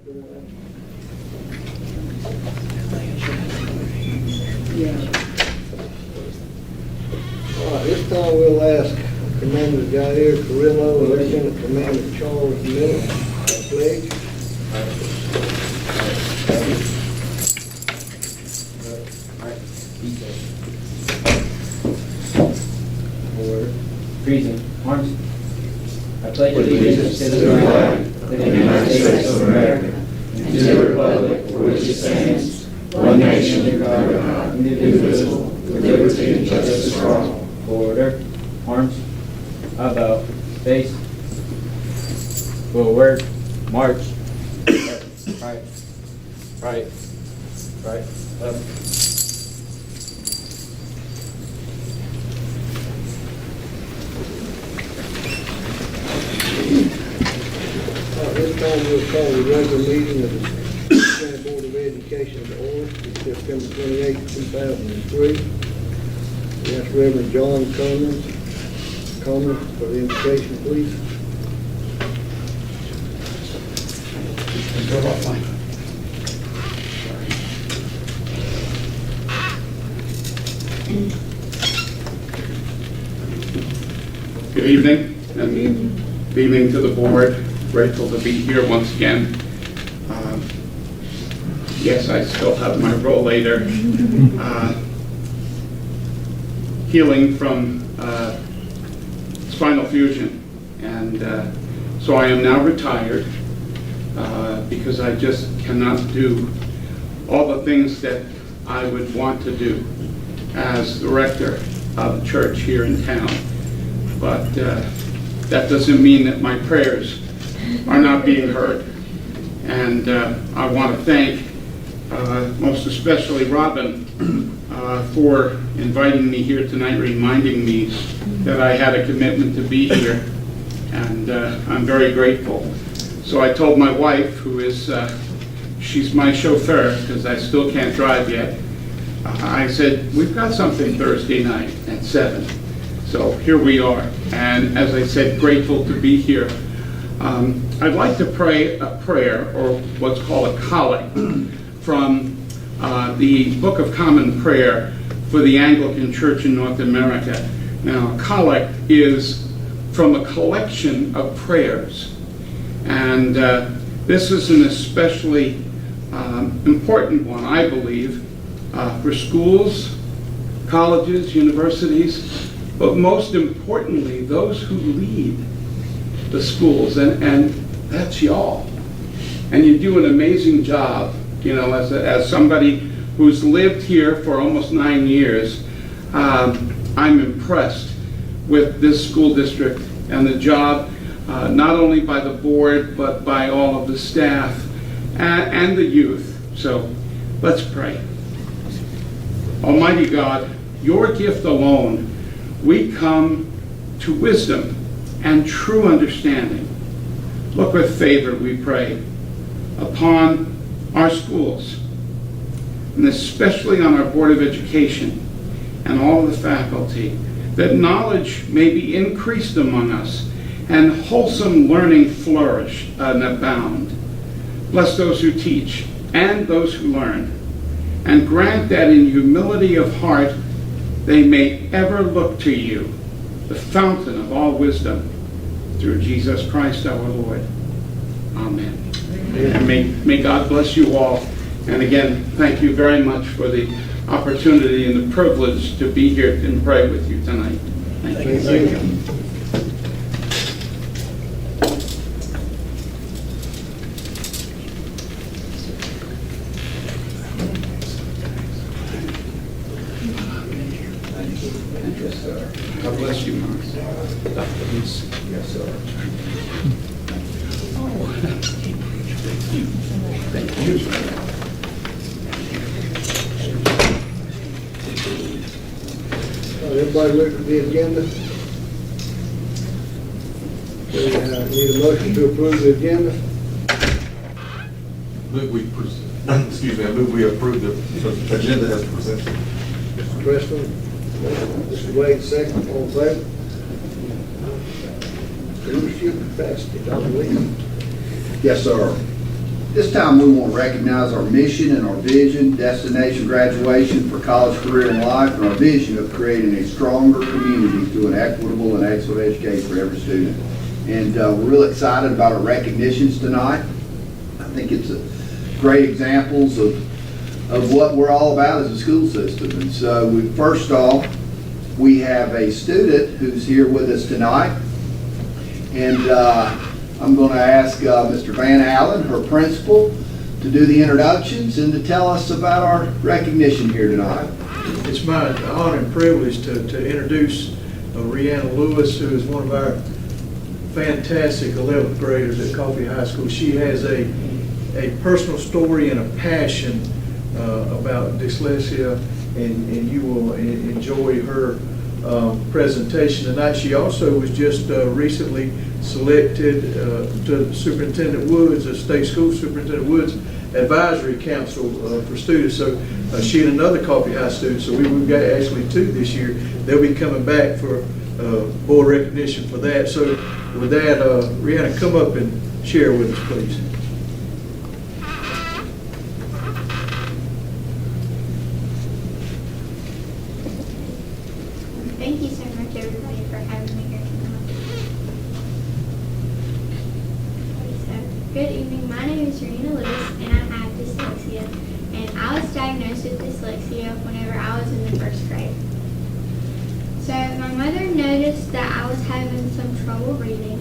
All right, this time we'll ask Commander Jair Carrillo and Lieutenant Commander Charles Miller to pledge. Treason. Arms. I pledge allegiance to the flag of the United States of America and to the republic for which it stands, one nation under God, indivisible, with liberty and justice for all. Order. Arms. About. Face. Forward. March. Right. Right. Right. Left. This time we'll call the regular meeting of the County Board of Education to order, September 28, 2003. We ask Reverend John Cummins for the invocation, please. Good evening, and good evening to the board. Grateful to be here once again. Yes, I still have my rollator. Healing from spinal fusion, and so I am now retired because I just cannot do all the things that I would want to do as the rector of the church here in town. But that doesn't mean that my prayers are not being heard. And I want to thank most especially Robin for inviting me here tonight, reminding me that I had a commitment to be here, and I'm very grateful. So I told my wife, who is, she's my chauffeur because I still can't drive yet, I said, we've got something Thursday night at 7. So here we are, and as I said, grateful to be here. I'd like to pray a prayer, or what's called a collect, from the Book of Common Prayer for the Anglican Church in North America. Now, a collect is from a collection of prayers, and this is an especially important one, I believe, for schools, colleges, universities, but most importantly, those who lead the schools, and that's y'all. And you do an amazing job, you know, as somebody who's lived here for almost 9 years. I'm impressed with this school district and the job, not only by the board, but by all of the staff and the youth. So let's pray. Almighty God, your gift alone, we come to wisdom and true understanding. Look with favor, we pray, upon our schools, and especially on our Board of Education and all of the faculty, that knowledge may be increased among us and wholesome learning flourish and abound. Bless those who teach and those who learn, and grant that in humility of heart they may ever look to you, the fountain of all wisdom, through Jesus Christ our Lord. Amen. And may God bless you all. And again, thank you very much for the opportunity and the privilege to be here and pray with you tonight. Thank you. Thank you. Yes, sir. God bless you, Mark. Yes, sir. Thank you. Everybody look at the agenda. We need a motion to approve the agenda. Excuse me, I move we approve the agenda as presented. Mr. Preston, Mr. Wade, second, all in favor? Leadership capacity, Dr. Lee. Yes, sir. This time we want to recognize our mission and our vision, destination graduation for college, career, and life, and our vision of creating a stronger community through an equitable and excellent education for every student. And we're really excited about our recognitions tonight. I think it's great examples of what we're all about as a school system. And so first off, we have a student who's here with us tonight. And I'm going to ask Mr. Van Allen, her principal, to do the introductions and to tell us about our recognition here tonight. It's my honor and privilege to introduce Rihanna Lewis, who is one of our fantastic 11th graders at Coffee High School. She has a personal story and a passion about dyslexia, and you will enjoy her presentation tonight. She also was just recently selected to Superintendent Woods, State School Superintendent Woods Advisory Council for students. So she and another Coffee High student, so we've got actually 2 this year. They'll be coming back for board recognition for that. So with that, Rihanna, come up and share with us, please. Thank you so much, everybody, for having me here tonight. So, good evening. My name is Rihanna Lewis, and I have dyslexia. And I was diagnosed with dyslexia whenever I was in the 1st grade. So, my mother noticed that I was having some trouble reading,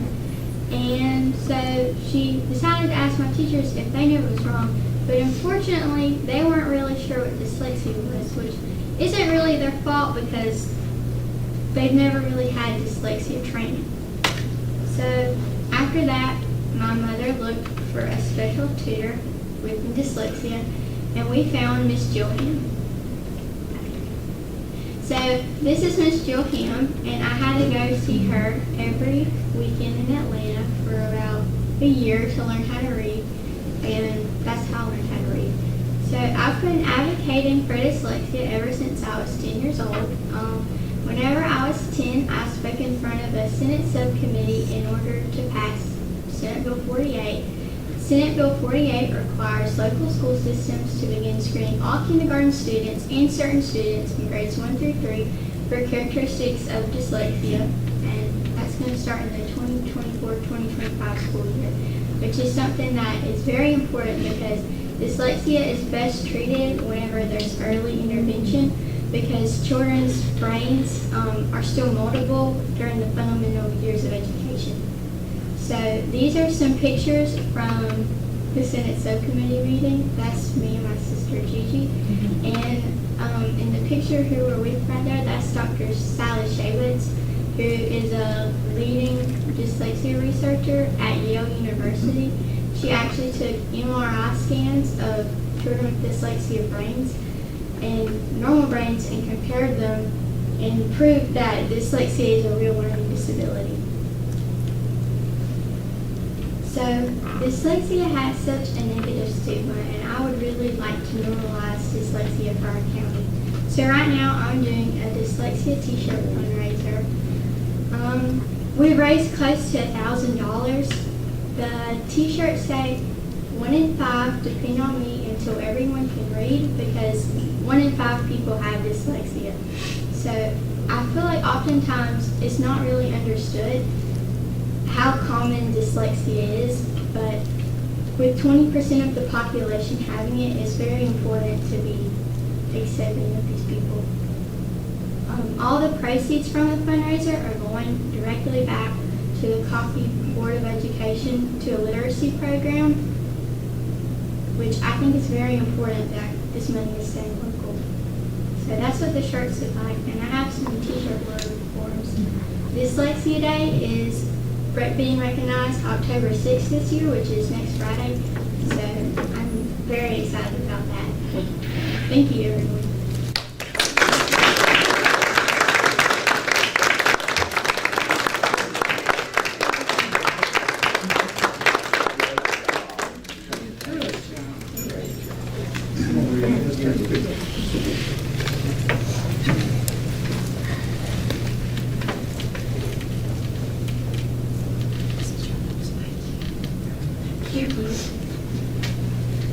and so she decided to ask my teachers if they knew it was wrong. But unfortunately, they weren't really sure what dyslexia was, which isn't really their fault because they've never really had dyslexia training. So after that, my mother looked for a special tutor with dyslexia, and we found Miss Jill Ham. So this is Miss Jill Ham, and I had to go see her every weekend in Atlanta for about a year to learn how to read, and that's how I learned how to read. So I've been advocating for dyslexia ever since I was 10 years old. Whenever I was 10, I spoke in front of a Senate subcommittee in order to pass Senate Bill 48. Senate Bill 48 requires local school systems to begin screening all kindergarten students and certain students in grades 1 through 3 for characteristics of dyslexia, and that's going to start in the 2024-2025 school year, which is something that is very important because dyslexia is best treated whenever there's early intervention, because children's brains are still moldable during the fundamental years of education. So these are some pictures from the Senate subcommittee meeting. That's me and my sister Gigi. And in the picture who we're with right there, that's Dr. Sally Shaywitz, who is a leading dyslexia researcher at Yale University. She actually took MRI scans of children with dyslexia brains and normal brains and compared them and proved that dyslexia is a real learning disability. So dyslexia has such a negative stigma, and I would really like to normalize dyslexia for our county. So right now I'm doing a dyslexia t-shirt fundraiser. We raised close to $1,000. The t-shirts say 1 in 5 depend on me until everyone can read, because 1 in 5 people have dyslexia. So I feel like oftentimes it's not really understood how common dyslexia is, but with 20% of the population having it, it's very important to be accepting of these people. All the proceeds from the fundraiser are going directly back to the Coffee Board of Education to a literacy program, which I think is very important that this money is staying local. So that's what the shirts look like, and I have some t-shirt logo forms. Dyslexia Day is being recognized October 6th this year, which is next Friday. So I'm very excited about that. Thank you, everyone. Thank you.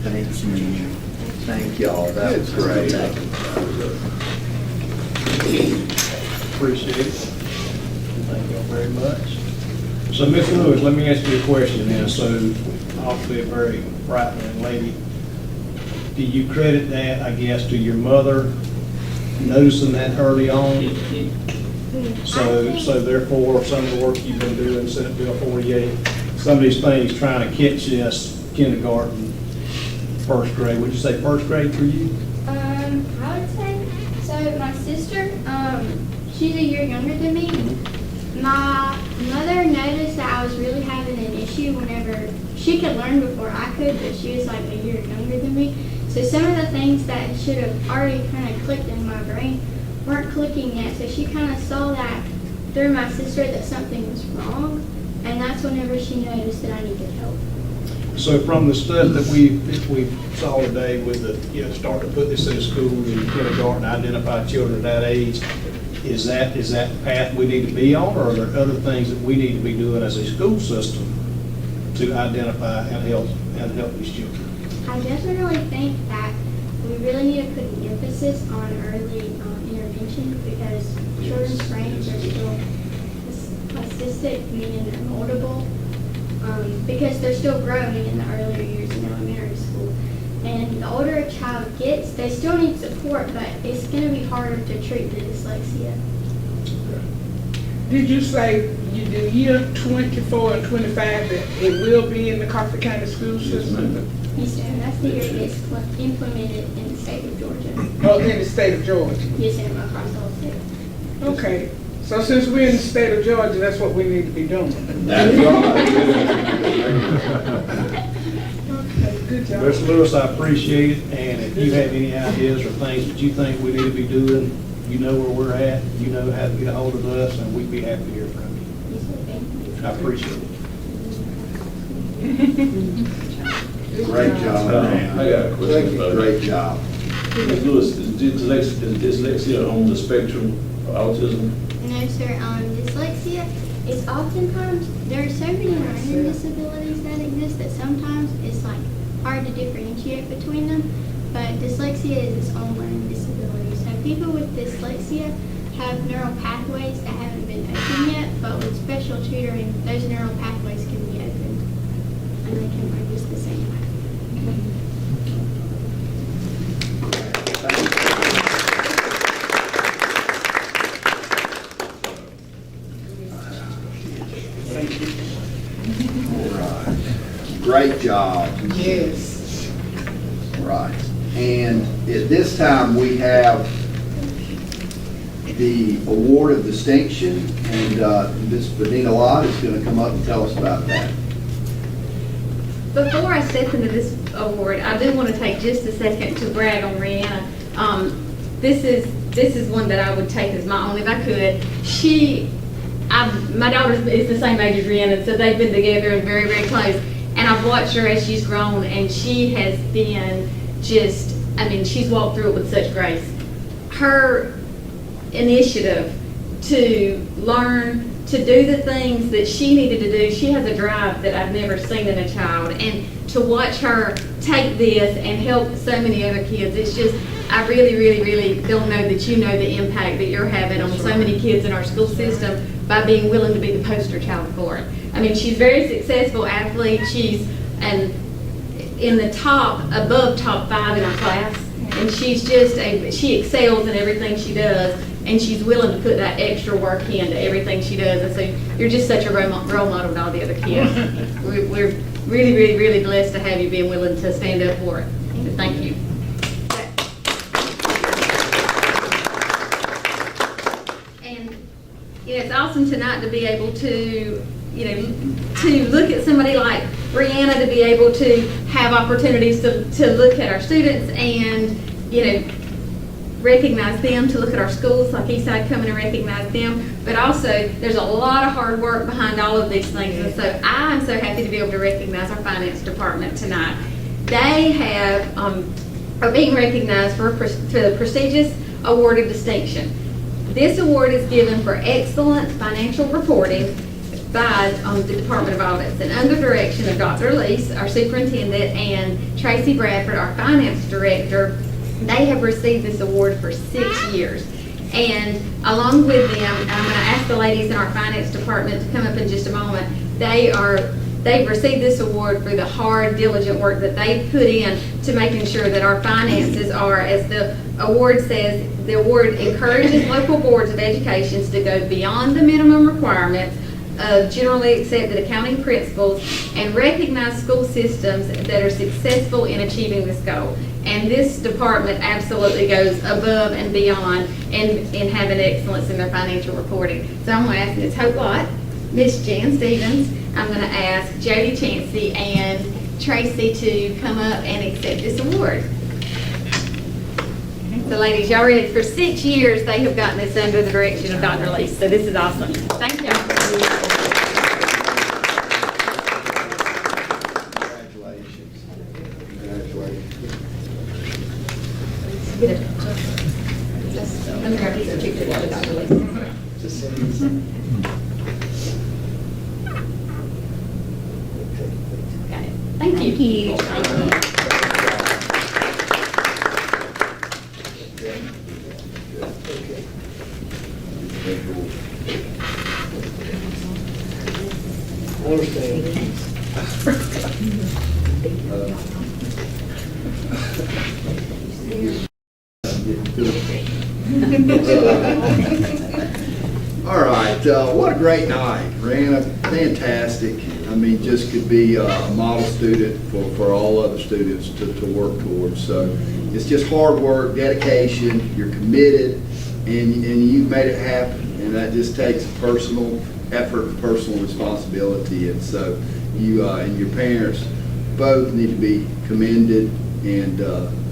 Thank you. Thank y'all, that was great. Appreciate it. Thank you all very much. So, Ms. Lewis, let me ask you a question now. So, obviously a very bright young lady. Do you credit that, I guess, to your mother noticing that early on? So therefore, some of the work you've been doing, Senate Bill 48, some of these things trying to catch us kindergarten, first grade. Would you say first grade for you? I would say, so my sister, she's a year younger than me. My mother noticed that I was really having an issue whenever she could learn before I could, but she was like a year younger than me. So some of the things that should have already kind of clicked in my brain weren't clicking yet. So she kind of saw that through my sister that something was wrong, and that's whenever she noticed that I needed help. So from the stuff that we saw today with the, start to put this in schools and kindergarten, identify children at that age, is that the path we need to be on, or are there other things that we need to be doing as a school system to identify and help these children? I definitely think that we really need to put an emphasis on early intervention because children's brains are still plastic, meaning they're moldable, because they're still growing in the earlier years in elementary school. And the older a child gets, they still need support, but it's going to be harder to treat the dyslexia. Did you say you do year 24 and 25 that it will be in the Coffee County school system? Yes, sir. That's the year it gets implemented in the state of Georgia. Oh, in the state of Georgia? Yes, sir, across all states. Okay, so since we're in the state of Georgia, that's what we need to be doing. That's right. Okay, good job. Mr. Lewis, I appreciate it, and if you have any ideas or things that you think we need to be doing, you know where we're at, you know how to get a hold of us, and we'd be happy to hear from you. Yes, sir, thank you. I appreciate it. Great job, I man. got a question about Great job. Ms. Lewis, is dyslexia on the spectrum of autism? No, sir. Dyslexia is oftentimes, there are so many learning disabilities that exist that sometimes it's like hard to differentiate between them, but dyslexia is its own learning disability. So people with dyslexia have neural pathways that haven't been opened yet, but with special tutoring, those neural pathways can be opened, and they can learn just the same way. Great job. Yes. Right. And at this time, we have the award of distinction, and Ms. Benita Lott is going to come up and tell us about that. Before I step into this award, I do want to take just a second to brag on Rihanna. This is one that I would take as my own if I could. My daughter is the same age as Rihanna, so they've been together and very, very close. And I've watched her as she's grown, and she has been just, she's walked through it with such grace. Her initiative to learn to do the things that she needed to do, she has a drive that I've never seen in a child. And to watch her take this and help so many other kids, it's just, I really, really, really don't know that you know the impact that you're having on so many kids in our school system by being willing to be the poster child for it. She's a very successful athlete. She's in the above top 5 in her class, and she's just she excels in everything she does, and she's willing to put that extra work into everything she does. And so you're just such a role model to all the other kids. We're really, really, really blessed to have you being willing to stand up for it. So thank you. And it's awesome tonight to be able to to look at somebody like Brianna, to be able to have opportunities to look at our students and, recognize them, to look at our schools like Eastside, come in and recognize them. But also, there's a lot of hard work behind all of these things. And so I'm so happy to be able to recognize our finance department tonight. They are being recognized for the prestigious award of distinction. This award is given for excellent financial reporting, by the Department of Audits. And under direction of Dr. Lease, our superintendent, and Tracy Bradford, our finance director, they have received this award for 6 years. And along with them, and I'm going to ask the ladies in our finance department to come up in just a moment, they've received this award for the hard, diligent work that they've put in to making sure that our finances are, as the award says, the award encourages local boards of education to go beyond the minimum requirements of generally accepted accounting principles and recognize school systems that are successful in achieving this goal. And this department absolutely goes above and beyond in having excellence in their financial reporting. So I'm going to ask Ms. Hope Lott, Ms. Jan Stevens, I'm going to ask Jody Chancey and Tracy to come up and accept this award. So ladies, y'all ready? For 6 years, they have gotten this under the direction of Dr. Lee. So this is awesome. Thank you. Congratulations. Congratulations. Let me grab these pictures of Dr. Lee. Got it. Thank you. I understand. All right, what a great night. Rihanna, fantastic. I mean, just could be a model student for all other students to work towards. So it's just hard work, dedication, you're committed, and you've made it happen. And that just takes personal effort and personal responsibility. And so you and your parents both need to be commended, and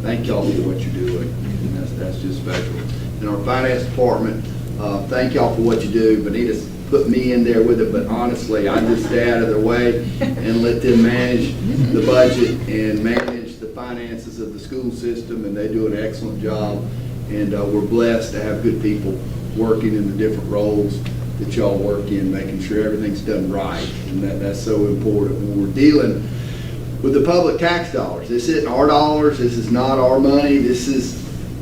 thank y'all for what you're doing. And that's just special. In our finance department, thank y'all for what you do. Benita's put me in there with it, but honestly, I just stay out of their way and let them manage the budget and manage the finances of the school system, and they do an excellent job. And we're blessed to have good people working in the different roles that y'all work in, making sure everything's done right, and that's so important when we're dealing with the public tax dollars. This isn't our dollars, this is not our money, this is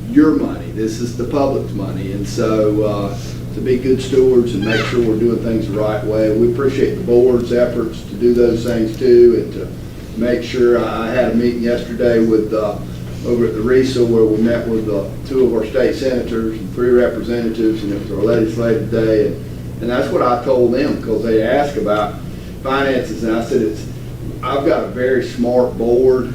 your money, this is the public's money. And so to be good stewards and make sure we're doing things the right way. We appreciate the board's efforts to do those things too, and to make sure. I had a meeting yesterday with over at the RESA where we met with 2 of our state senators and 3 representatives, and it was our legislative day, and that's what I told them, because they asked about finances, and I said, I've got a very smart board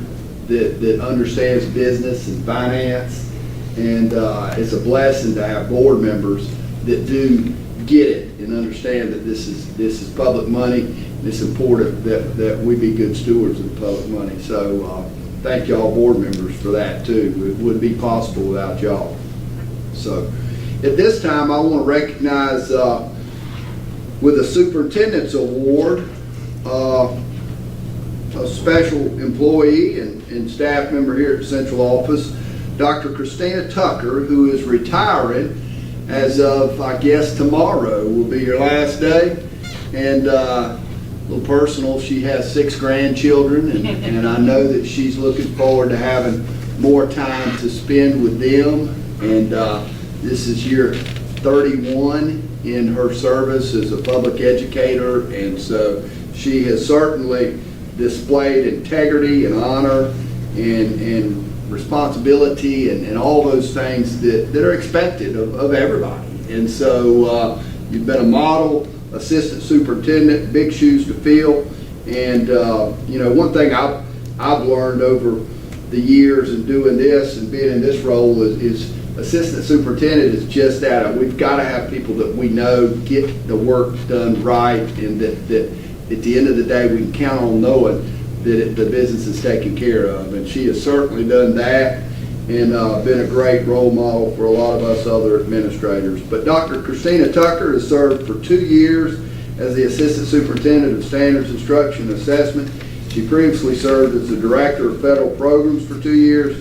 that understands business and finance, and it's a blessing to have board members that do get it and understand that this is public money, and it's important that we be good stewards of the public money. So thank y'all board members for that too. It wouldn't be possible without y'all. So at this time, I want to recognize with a superintendent's award a special employee and staff member here at Central Office, Dr. Christina Tucker, who is retiring as of, I guess, tomorrow will be your last day. And a little personal, she has 6 grandchildren, and I know that she's looking forward to having more time to spend with them. And this is year 31 in her service as a public educator, and so she has certainly displayed integrity and honor and responsibility and all those things that are expected of everybody. And so you've been a model assistant superintendent, big shoes to fill. And you know, one thing I've learned over the years in doing this and being in this role is assistant superintendent is just that. We've got to have people that we know get the work done right, and that at the end of the day we can count on knowing that the business is taken care of. And she has certainly done that, and been a great role model for a lot of us other administrators. But Dr. Christina Tucker has served for 2 years as the Assistant Superintendent of Standards Instruction and Assessment. She previously served as the Director of Federal Programs for 2 years.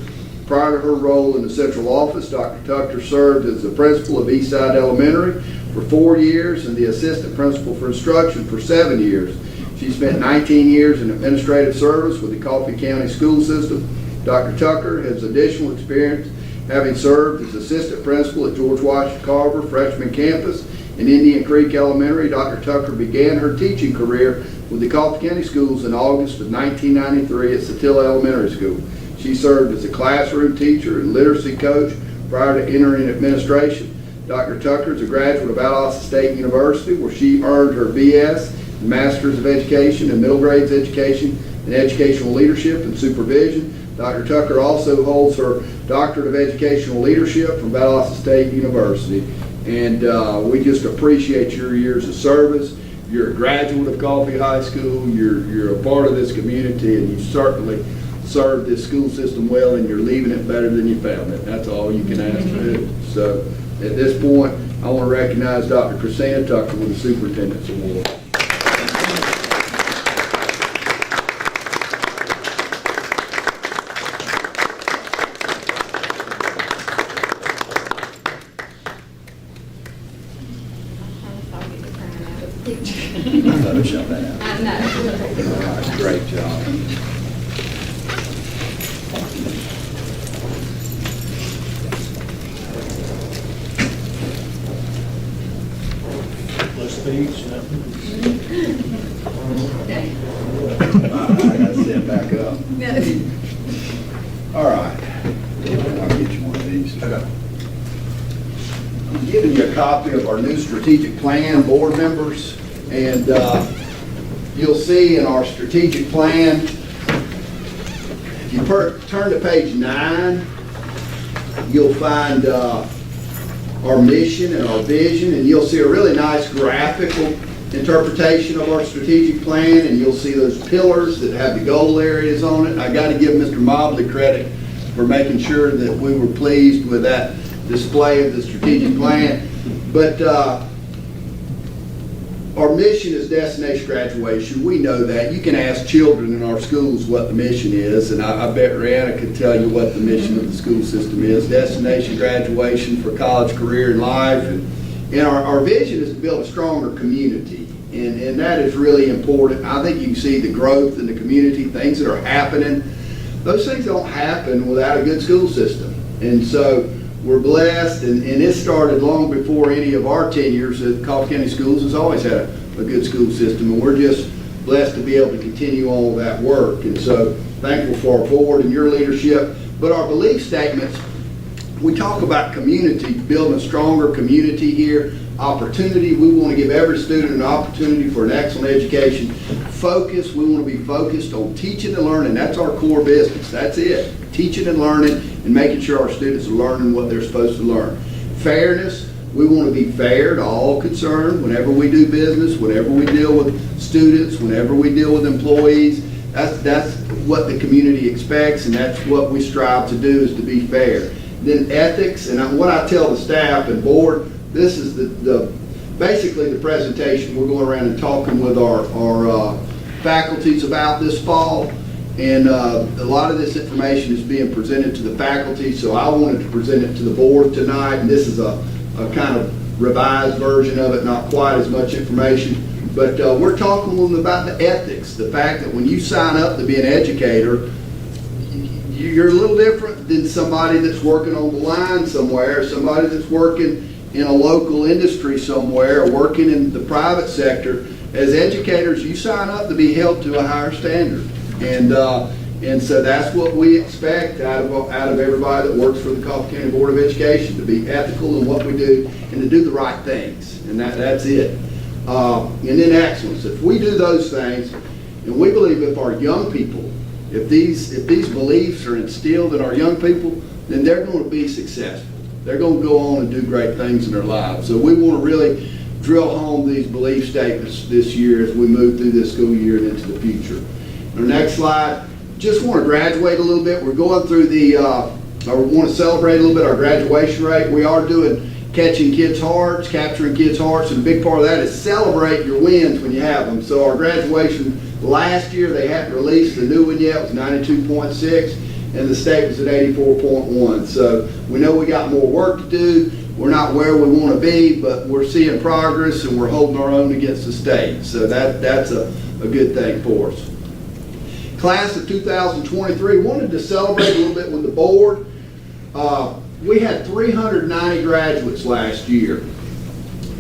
Prior to her role in the central office, Dr. Tucker served as the principal of Eastside Elementary, for 4 years and the assistant principal for instruction for 7 years. She spent 19 years in administrative service with the Coffee County School System. Dr. Tucker has additional experience having served as assistant principal at George Washington Carver Freshman Campus in Indian Creek Elementary. Dr. Tucker began her teaching career with the Coffee County Schools in August of 1993 at Satilla Elementary School. She served as a classroom teacher and literacy coach prior to entering administration. Dr. Tucker is a graduate of Valdosta State University, where she earned her BS and Master's of Education in Middle Grades Education and Educational Leadership and Supervision. Dr. Tucker also holds her Doctorate of Educational Leadership from Valdosta State University. And we just appreciate your years of service. You're a graduate of Coffee High School. You're a part of this community, and you certainly served this school system well, and you're leaving it better than you found it. That's all you can ask to do. So at this point, I want to recognize Dr. Christina Tucker with the Superintendent's Award. Photoshop that out. I know. All right, great job. Let's speech. I gotta sit back up. All right. I'll get you one of these. I'm giving you a copy of our new strategic plan, board members, and you'll see in our strategic plan, if you turn to page 9, you'll find our mission and our vision, and you'll see a really nice graphical interpretation of our strategic plan, and you'll see those pillars that have the goal areas on it. I got to give Mr. Mobley credit for making sure that we were pleased with that display of the strategic plan. But our mission is destination graduation. We know that. You can ask children in our schools what the mission is, and I bet Rihanna could tell you what the mission of the school system is. Destination graduation for college, career, and life. And our vision is to build a stronger community, and that is really important. I think you can see the growth in the community, things that are happening. Those things don't happen without a good school system. And so we're blessed, and it started long before any of our tenures at Coffee County Schools. Has always had a good school system, and we're just blessed to be able to continue all of that work. And so thankful for our board and your leadership. But our belief statements, we talk about community, building a stronger community here, opportunity. We want to give every student an opportunity for an excellent education. Focus, we want to be focused on teaching and learning. That's our core business. That's it. Teaching and learning and making sure our students are learning what they're supposed to learn. Fairness, we want to be fair to all concerned whenever we do business, whenever we deal with students, whenever we deal with employees. That's what the community expects, and that's what we strive to do, is to be fair. Then ethics, and what I tell the staff and board, this is basically the presentation. We're going around and talking with our faculties about this fall, and a lot of this information is being presented to the faculty, so I wanted to present it to the board tonight, and this is a kind of revised version of it, not quite as much information, but we're talking with them about the ethics, the fact that when you sign up to be an educator, you're a little different than somebody that's working on the line somewhere, somebody that's working in a local industry somewhere, or working in the private sector. As educators, you sign up to be held to a higher standard, and so that's what we expect out of everybody that works for the Coffee County Board of Education, to be ethical in what we do and to do the right things, and that's it. And then excellence. If we do those things, and we believe if our young people, if these beliefs are instilled in our young people, then they're going to be successful. They're going to go on and do great things in their lives. So we want to really drill home these belief statements this year as we move through this school year and into the future. Our next slide, just want to graduate a little bit. We're going through we want to celebrate a little bit our graduation rate. We are doing catching kids' hearts, capturing kids' hearts, and a big part of that is celebrate your wins when you have them. So our graduation last year, they hadn't released the new one yet, it was 92.6, and the state was at 84.1. So we know we got more work to do, we're not where we want to be, but we're seeing progress and we're holding our own against the state. So that's a good thing for us. Class of 2023, wanted to celebrate a little bit with the board. We had 390 graduates last year,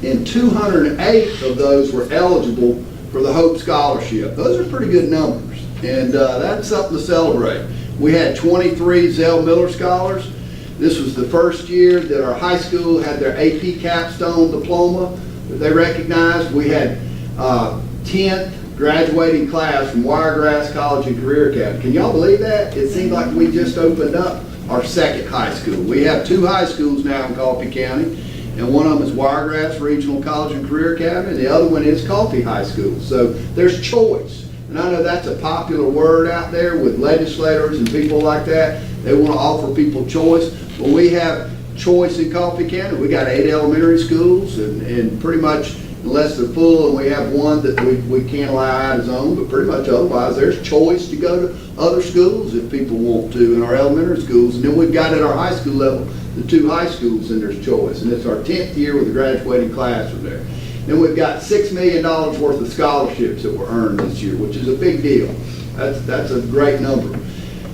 and 208 of those were eligible for the Hope Scholarship. Those are pretty good numbers, and that's something to celebrate. We had 23 Zell Miller Scholars. This was the first year that our high school had their AP capstone diploma that they recognized. We had 10th graduating class from Wiregrass College and Career Academy. Can y'all believe that? It seems like we just opened up our second high school. We have 2 high schools now in Coffee County, and one of them is Wiregrass Regional College and Career Academy, and the other one is Coffee High School. So there's choice. And I know that's a popular word out there with legislators and people like that. They want to offer people choice. Well, we have choice in Coffee County. We got 8 elementary schools, and pretty much, unless they're full, and we have one that we can't allow out as own, but pretty much otherwise, there's choice to go to other schools if people want to in our elementary schools. And then we've got at our high school level, the 2 high schools, and there's choice. And it's our 10th year with the graduating class from there. Then we've got $6 million worth of scholarships that were earned this year, which is a big deal. That's a great number.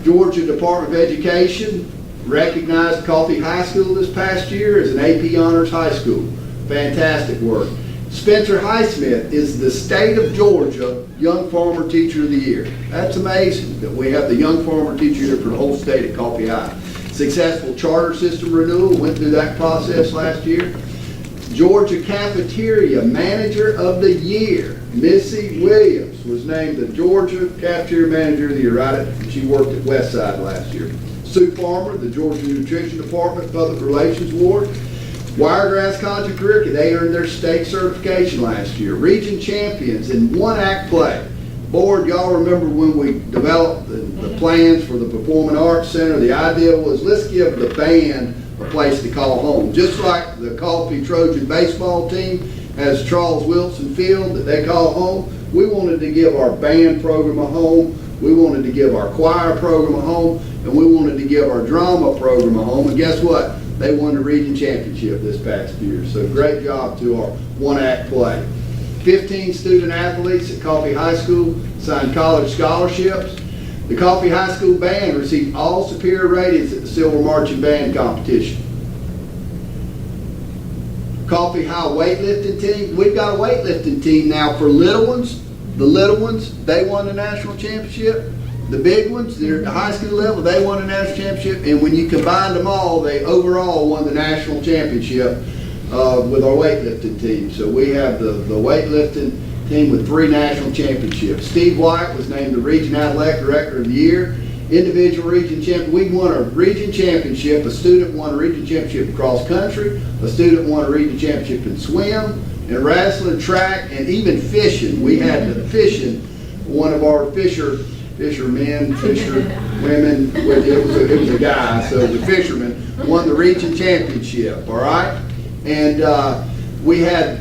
Georgia Department of Education recognized Coffee High School this past year as an AP Honors High School. Fantastic work. Spencer Highsmith is the State of Georgia Young Farmer Teacher of the Year. That's amazing that we have the Young Farmer Teacher here for the whole state at Coffee High. Successful charter system renewal, went through that process last year. Georgia Cafeteria Manager of the Year, Missy Williams, was named the Georgia Cafeteria Manager of the Year, right? She worked at Westside last year. Sue Farmer, the Georgia Nutrition Department Public Relations Award. Wiregrass College and Career, they earned their state certification last year. Region champions in 1-act play. Board, y'all remember when we developed the plans for the Performing Arts Center, the idea was let's give the band a place to call home. Just like the Coffee Trojan baseball team has Charles Wilson Field that they call home, we wanted to give our band program a home, we wanted to give our choir program a home, and we wanted to give our drama program a home. And guess what? They won the region championship this past year. So great job to our 1-act play. 15 student athletes at Coffee High School signed college scholarships. The Coffee High School Band received all superior ratings at the Silver Marching Band competition. Coffee High weightlifting team. We've got a weightlifting team now for little ones. The little ones, they won the national championship. The big ones, they're at the high school level, they won the national championship. And when you combine them all, they overall won the national championship with our weightlifting team. So we have the weightlifting team with 3 national championships. Steve White was named the Region Athletic Director of the Year. Individual region champion. We won a region championship. A student won a region championship in cross country. A student won a region championship in swim, in wrestling, track, and even fishing. We had the fishing, one of our fishermen, women, it was a guy, so the fisherman won the region championship, all right? And we had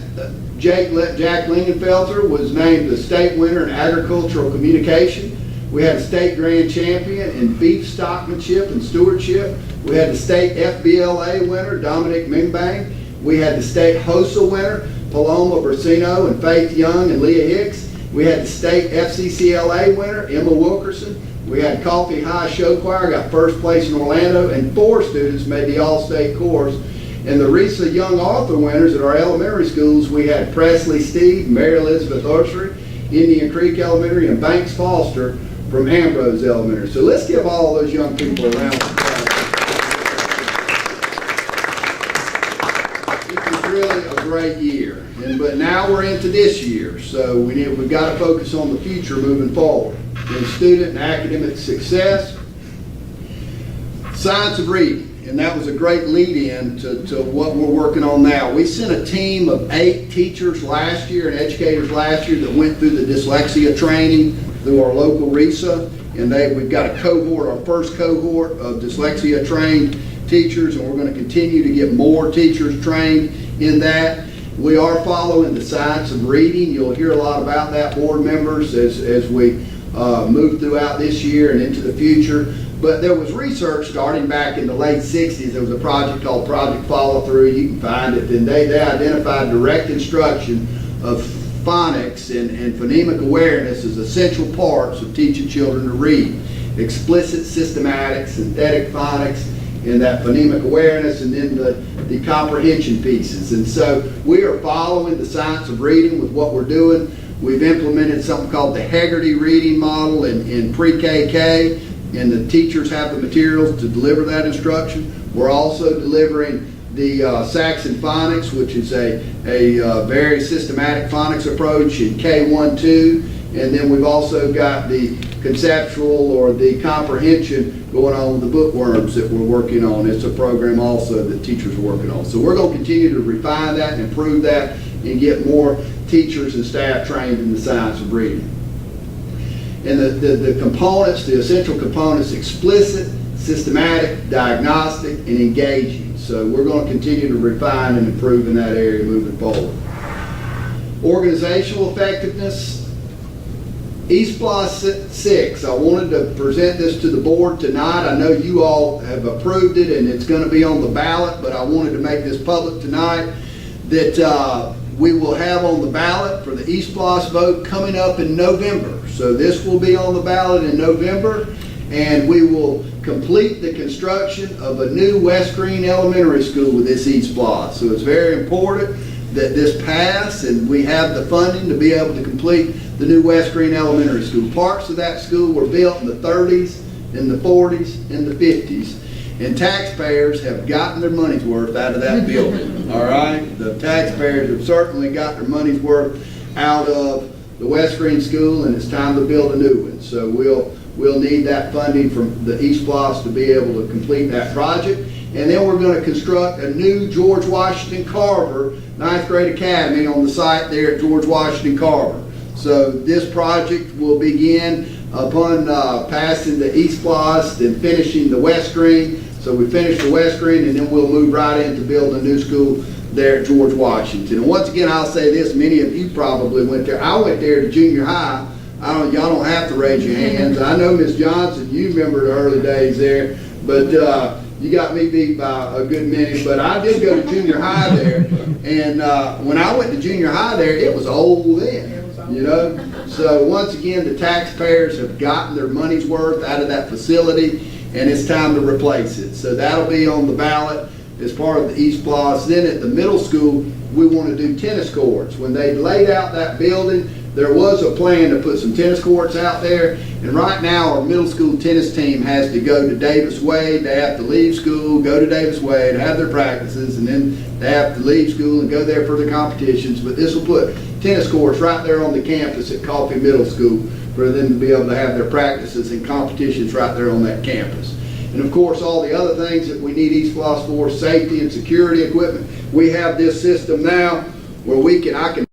Jack Lingenfelter was named the state winner in agricultural communication. We had a state grand champion in beef stockmanship and stewardship. We had the state FBLA winner, Dominic Mingbang. We had the state HOSA winner, Paloma Brasino and Faith Young and Leah Hicks. We had the state FCCLA winner, Emma Wilkerson. We had Coffee High Show Choir, got first place in Orlando, and 4 students made the all-state course. And the recent Young Author winners at our elementary schools, we had Presley Steve, Mary Elizabeth Ursery, Indian Creek Elementary, and Banks Foster from Ambrose Elementary. So let's give all those young people a round of applause. It was really a great year. But now we're into this year, so we've got to focus on the future moving forward. In student and academic success, science of reading. And that was a great lead-in to what we're working on now. We sent a team of 8 teachers last year and educators last year that went through the dyslexia training through our local RESA. And we've got a cohort, our first cohort of dyslexia-trained teachers, and we're going to continue to get more teachers trained in that. We are following the science of reading. You'll hear a lot about that, board members, as we move throughout this year and into the future. But there was research starting back in the late 60s. There was a project called Project Follow Through. You can find it. And they identified direct instruction of phonics and phonemic awareness as essential parts of teaching children to read. Explicit, systematic, synthetic phonics, and that phonemic awareness, and then the comprehension pieces. And so we are following the science of reading with what we're doing. We've implemented something called the Haggerty reading model in pre-KK, and the teachers have the materials to deliver that instruction. We're also delivering the Saxon Phonics, which is a very systematic phonics approach in K1-2, and then we've also got the conceptual or the comprehension going on with the bookworms that we're working on. It's a program also that teachers are working on. So we're going to continue to refine that and improve that and get more teachers and staff trained in the science of reading. And the components, the essential components: explicit, systematic, diagnostic, and engaging. So we're going to continue to refine and improve in that area moving forward. Organizational effectiveness. EastPlus 6, I wanted to present this to the board tonight. I know you all have approved it and it's going to be on the ballot, but I wanted to make this public tonight that we will have on the ballot for the EastPlus vote coming up in November. So this will be on the ballot in November, and we will complete the construction of a new West Green Elementary School with this EastPlus. So it's very important that this pass and we have the funding to be able to complete the new West Green Elementary School. Parts of that school were built in the 30s, in the 40s, and the 50s. And taxpayers have gotten their money's worth out of that building. All right? The taxpayers have certainly got their money's worth out of the West Green School, and it's time to build a new one. So we'll need that funding from the EastPlus to be able to complete that project. And then we're going to construct a new George Washington Carver 9th grade academy on the site there at George Washington Carver. So this project will begin upon passing the EastPlus and finishing the West Green. So we finish the West Green, and then we'll move right in to build a new school there at George Washington. And once again, I'll say this, many of you probably went there. I went there to junior high. Y'all don't have to raise your hands. I know Miss Johnson, you remember the early days there, but you got me beat by a good many. But I did go to junior high there, and when I went to junior high there, it was old then. You know, so once again, the taxpayers have gotten their money's worth out of that facility, and it's time to replace it. So that'll be on the ballot as part of the EastPlus. Then at the middle school, we want to do tennis courts. When they laid out that building, there was a plan to put some tennis courts out there, and right now our middle school tennis team has to go to Davis Wade. They have to leave school, go to Davis Wade, have their practices, and then they have to leave school and go there for the competitions. But this will put tennis courts right there on the campus at Coffee Middle School for them to be able to have their practices and competitions right there on that campus. And of course, all the other things that we need EastPlus for, safety and security equipment. We have this system now where I can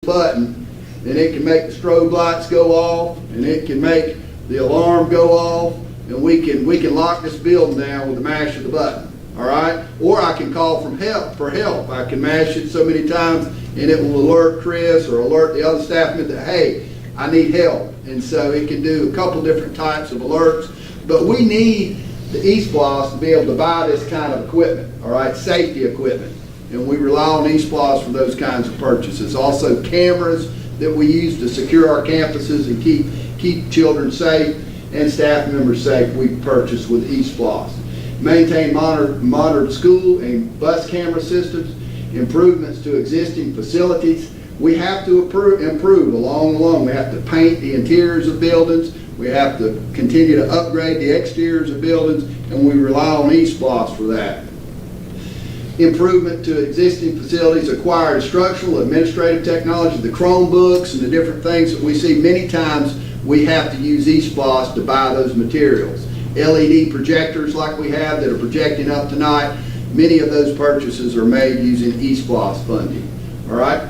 button, and it can make the strobe lights go off, and it can make the alarm go off, and we can lock this building down with the mash of the button. All right? Or I can call for help. I can mash it so many times, and it will alert Chris or alert the other staff member that, hey, I need help. And so it can do a couple different types of alerts. But we need the EastPlus to be able to buy this kind of equipment, all right, safety equipment. And we rely on EastPlus for those kinds of purchases. Also cameras that we use to secure our campuses and keep children safe and staff members safe, we purchase with EastPlus. Maintain modern school and bus camera systems, improvements to existing facilities. We have to improve along. We have to paint the interiors of buildings. We have to continue to upgrade the exteriors of buildings, and we rely on EastPlus for that. Improvement to existing facilities, acquire instructional, administrative technology, the Chromebooks and the different things that we see. Many times we have to use EastPlus to buy those materials. LED projectors like we have that are projecting up tonight, many of those purchases are made using EastPlus funding. All right?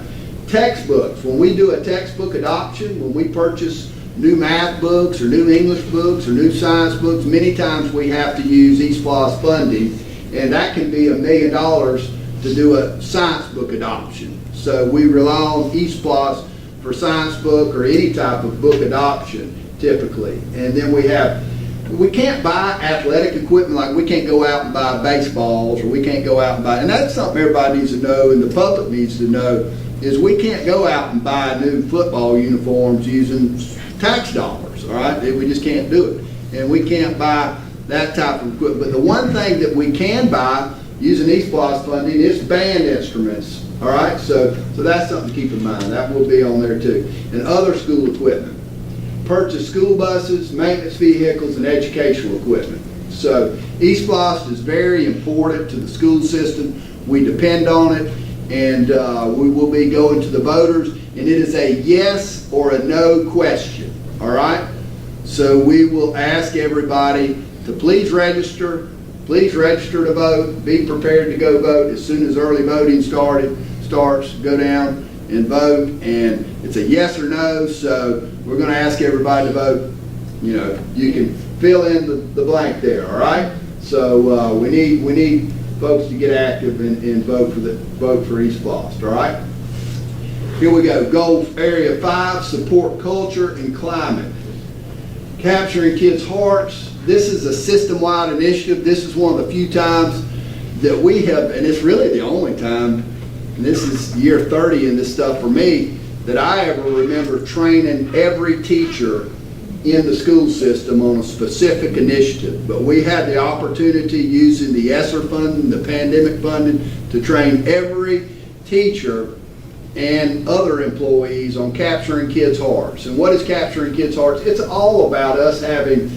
Textbooks. When we do a textbook adoption, when we purchase new math books or new English books or new science books, many times we have to use EastPlus funding, and that can be $1 million to do a science book adoption. So we rely on EastPlus for science book or any type of book adoption typically. And then we have we can't buy athletic equipment, like we can't go out and buy baseballs, or we can't go out and buy, and that's something everybody needs to know and the public needs to know, is we can't go out and buy new football uniforms using tax dollars, all right? We just can't do it. And we can't buy that type of equipment. But the one thing that we can buy using East Plus funding is band instruments, all right? So that's something to keep in mind. That will be on there too. And other school equipment. Purchase school buses, maintenance vehicles, and educational equipment. So East Plus is very important to the school system. We depend on it, and we will be going to the voters, and it is a yes or a no question, all right? So we will ask everybody to please register to vote, be prepared to go vote as soon as early voting starts, go down and vote, and it's a yes or no, so we're going to ask everybody to vote. You know, you can fill in the blank there, all right? So we need folks to get active and vote for East Flost, all right? Here we go. Goal area 5, support culture and climate. Capturing kids' hearts. This is a system-wide initiative. This is one of the few times that we have, and it's really the only time, and this is year 30 in this stuff for me, that I ever remember training every teacher in the school system on a specific initiative. But we had the opportunity using the ESSER funding, the pandemic funding, to train every teacher and other employees on capturing kids' hearts. And what is capturing kids' hearts? It's all about us having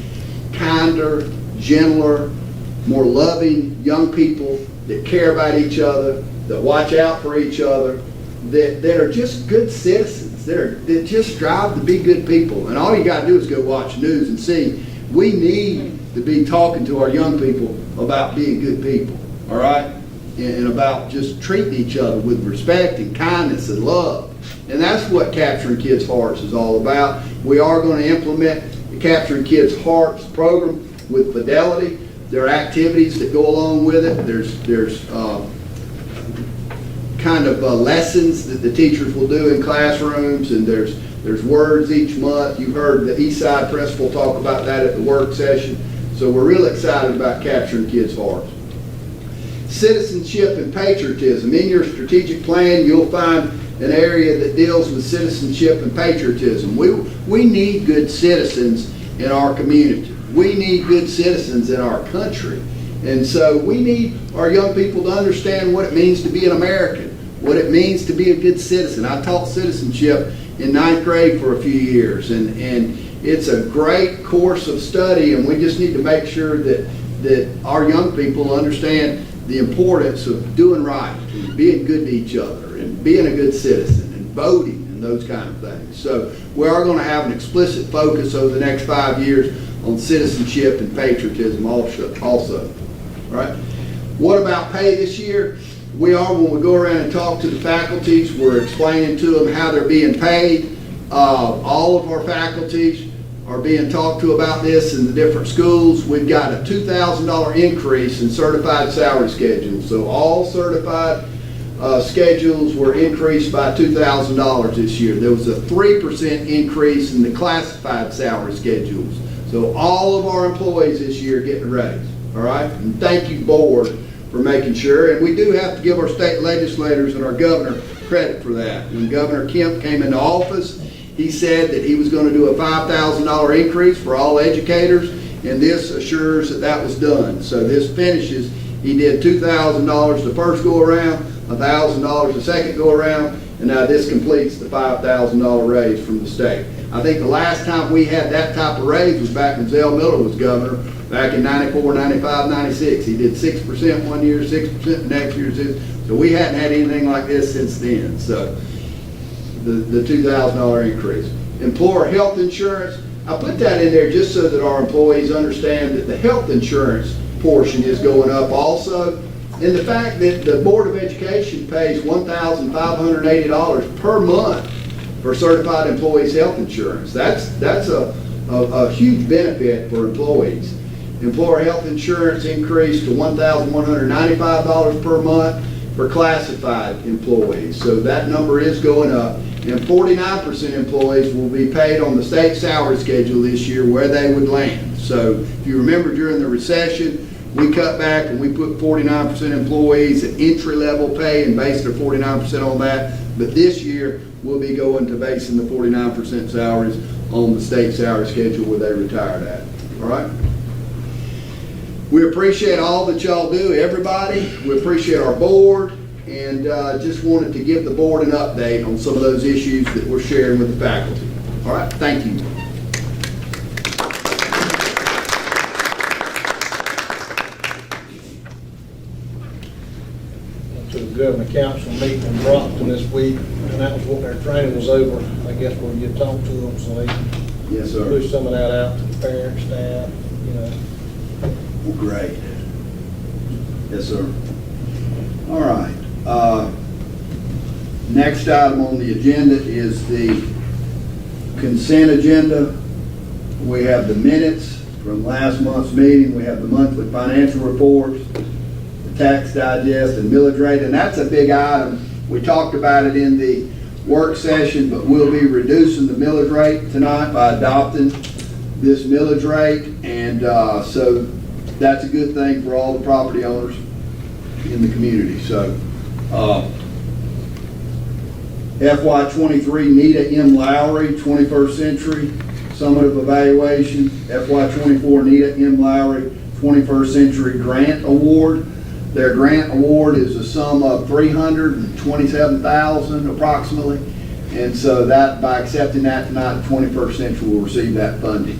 kinder, gentler, more loving young people that care about each other, that watch out for each other, that are just good citizens, that just strive to be good people. And all you got to do is go watch news and see. We need to be talking to our young people about being good people, all right? And about just treating each other with respect and kindness and love. And that's what Capturing Kids' Hearts is all about. We are going to implement the Capturing Kids' Hearts program with Fidelity. There are activities that go along with it. There's kind of lessons that the teachers will do in classrooms, and there's words each month. You heard the Eastside principal talk about that at the work session. So we're real excited about Capturing Kids' Hearts. Citizenship and patriotism. In your strategic plan, you'll find an area that deals with citizenship and patriotism. We need good citizens in our community. We need good citizens in our country. And so we need our young people to understand what it means to be an American, what it means to be a good citizen. I taught citizenship in 9th grade for a few years, and it's a great course of study, and we just need to make sure that our young people understand the importance of doing right and being good to each other and being a good citizen and voting and those kind of things. So we are going to have an explicit focus over the next 5 years on citizenship and patriotism also. All right. What about pay this year? When we go around and talk to the faculties, we're explaining to them how they're being paid. All of our faculties are being talked to about this in the different schools. We've got a $2,000 increase in certified salary schedules. So all certified schedules were increased by $2,000 this year. There was a 3% increase in the classified salary schedules. So all of our employees this year are getting a raise. All right? And thank you, board, for making sure. And we do have to give our state legislators and our governor credit for that. When Governor Kemp came into office, he said that he was going to do a $5,000 increase for all educators, and this assures that that was done. So this finishes, he did $2,000 the first go around, $1,000 the second go around, and now this completes the $5,000 raise from the state. I think the last time we had that type of raise was back when Zell Miller was governor, back in 94, 95, 96. He did 6% one year, 6% the next year. So we hadn't had anything like this since then. So the $2,000 increase. Employer health insurance, I put that in there just so that our employees understand that the health insurance portion is going up also. And the fact that the Board of Education pays $1,580 per month for certified employees' health insurance. That's a huge benefit for employees. Employer health insurance increased to $1,195 per month for classified employees. So that number is going up. And and 49% employees will be paid on the state salary schedule this year where they would land. So if you remember during the recession, we cut back and we put 49% employees at entry-level pay and based their 49% on that. But this year, we'll be going to basing the 49% salaries on the state salary schedule where they retired at. All right? We appreciate all that y'all do, everybody. We appreciate our board, and just wanted to give the board an update on some of those issues that we're sharing with the faculty. All right, thank you. To the government council meeting in Brockton this week, and that was what their training was over, I guess, where you talk to them, so they can Yes, sir. push some of that out to the parents, staff, you know. Well, great. Yes, sir. All right. Next item on the agenda is the consent agenda. We have the minutes from last month's meeting. We have the monthly financial reports, the tax digest, and millage rate, and that's a big item. We talked about it in the work session, but we'll be reducing the millage rate tonight by adopting this millage rate, and so that's a good thing for all the property owners in the community. So FY23 Nita M. Lowry, 21st Century Summative Evaluation. FY24 Nita M. Lowry, 21st Century Grant Award. Their grant award is a sum of $327,000 approximately. And so that, by accepting that tonight, 21st Century will receive that funding.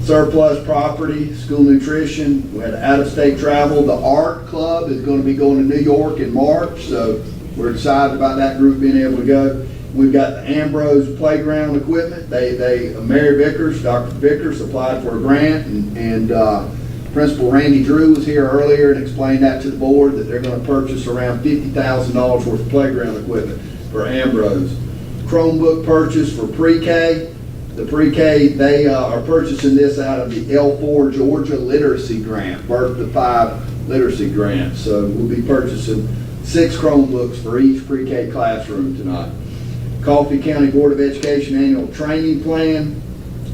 Surplus property, school nutrition, we had out-of-state travel. The art club is going to be going to New York in March, so we're excited about that group being able to go. We've got the Ambrose playground equipment. Mary Vickers, Dr. Vickers applied for a grant, and Principal Randy Drew was here earlier and explained that to the board, that they're going to purchase around $50,000 worth of playground equipment for Ambrose. Chromebook purchase for pre-K. The pre-K, they are purchasing this out of the L4 Georgia Literacy Grant, Birth to 5 Literacy Grant. So we'll be purchasing 6 Chromebooks for each pre-K classroom tonight. Coffee County Board of Education Annual Training Plan,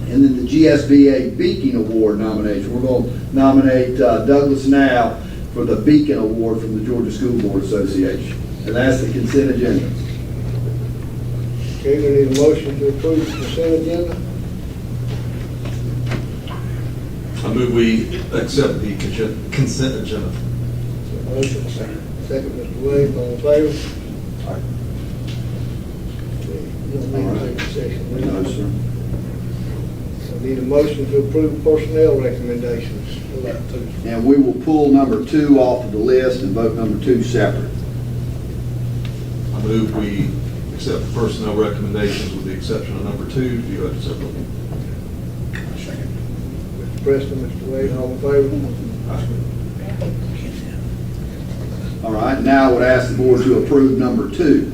and then the GSBA Beacon Award nomination. We're going to nominate Douglas Now for the Beacon Award from the Georgia School Board Association. And that's the consent agenda. Okay, we need a motion to approve the consent agenda. I move we accept the consent agenda. Motion, second, Mr. Williams, all in favor? Aye. You don't need to take a second. No, sir. I need a motion to approve personnel recommendations. And we will pull number 2 off of the list and vote number 2 separate. I move we accept the personnel recommendations with the exception of number 2 to be voted separately. Second. Mr. Preston, Mr. Wade, all in favor? All right, now I would ask the board to approve number 2.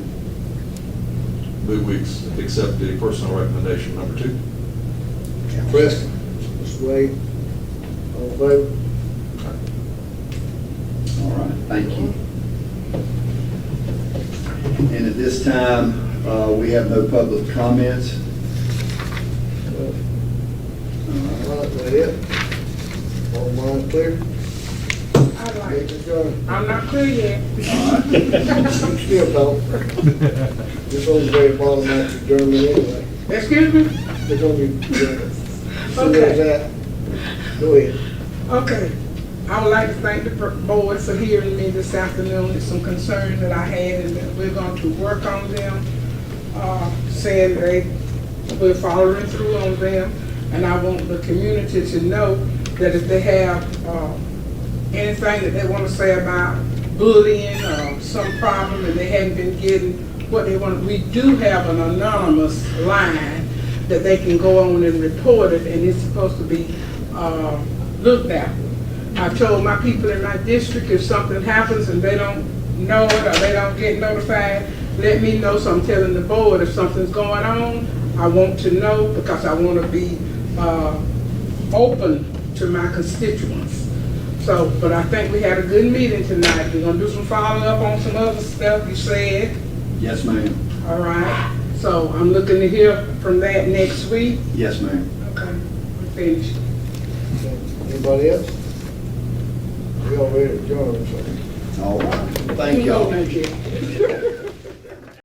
Move we accept the personnel recommendation number 2. Mr. Preston, Mr. Wade, all in favor? All right, thank you. And at this time, we have no public comments. All right, that it? All minds clear? I'm not clear yet. You still talk. This one's very problematic German anyway. Excuse me? It's gonna be German. So Okay. there's that. Go ahead. Okay. I would like to thank the board for hearing me this afternoon. There's some concerns that I had, and that we're going to work on them, saying we're following through on them. And I want the community to know that if they have anything that they want to say about bullying or some problem and they haven't been getting what they want, we do have an anonymous line that they can go on and report it, and it's supposed to be looked at. I told my people in my district, if something happens and they don't know it or they don't get notified, let me know. So I'm telling the board, if something's going on, I want to know, because I want to be open to my constituents. So, but I think we had a good meeting tonight. We're gonna do some follow-up on some other stuff you said. Yes, ma'am. All right. So I'm looking to hear from that next week. Yes, ma'am. Okay, I'm finished. Anybody else? We already adjourned, so. All right. Thank y'all. Thank you.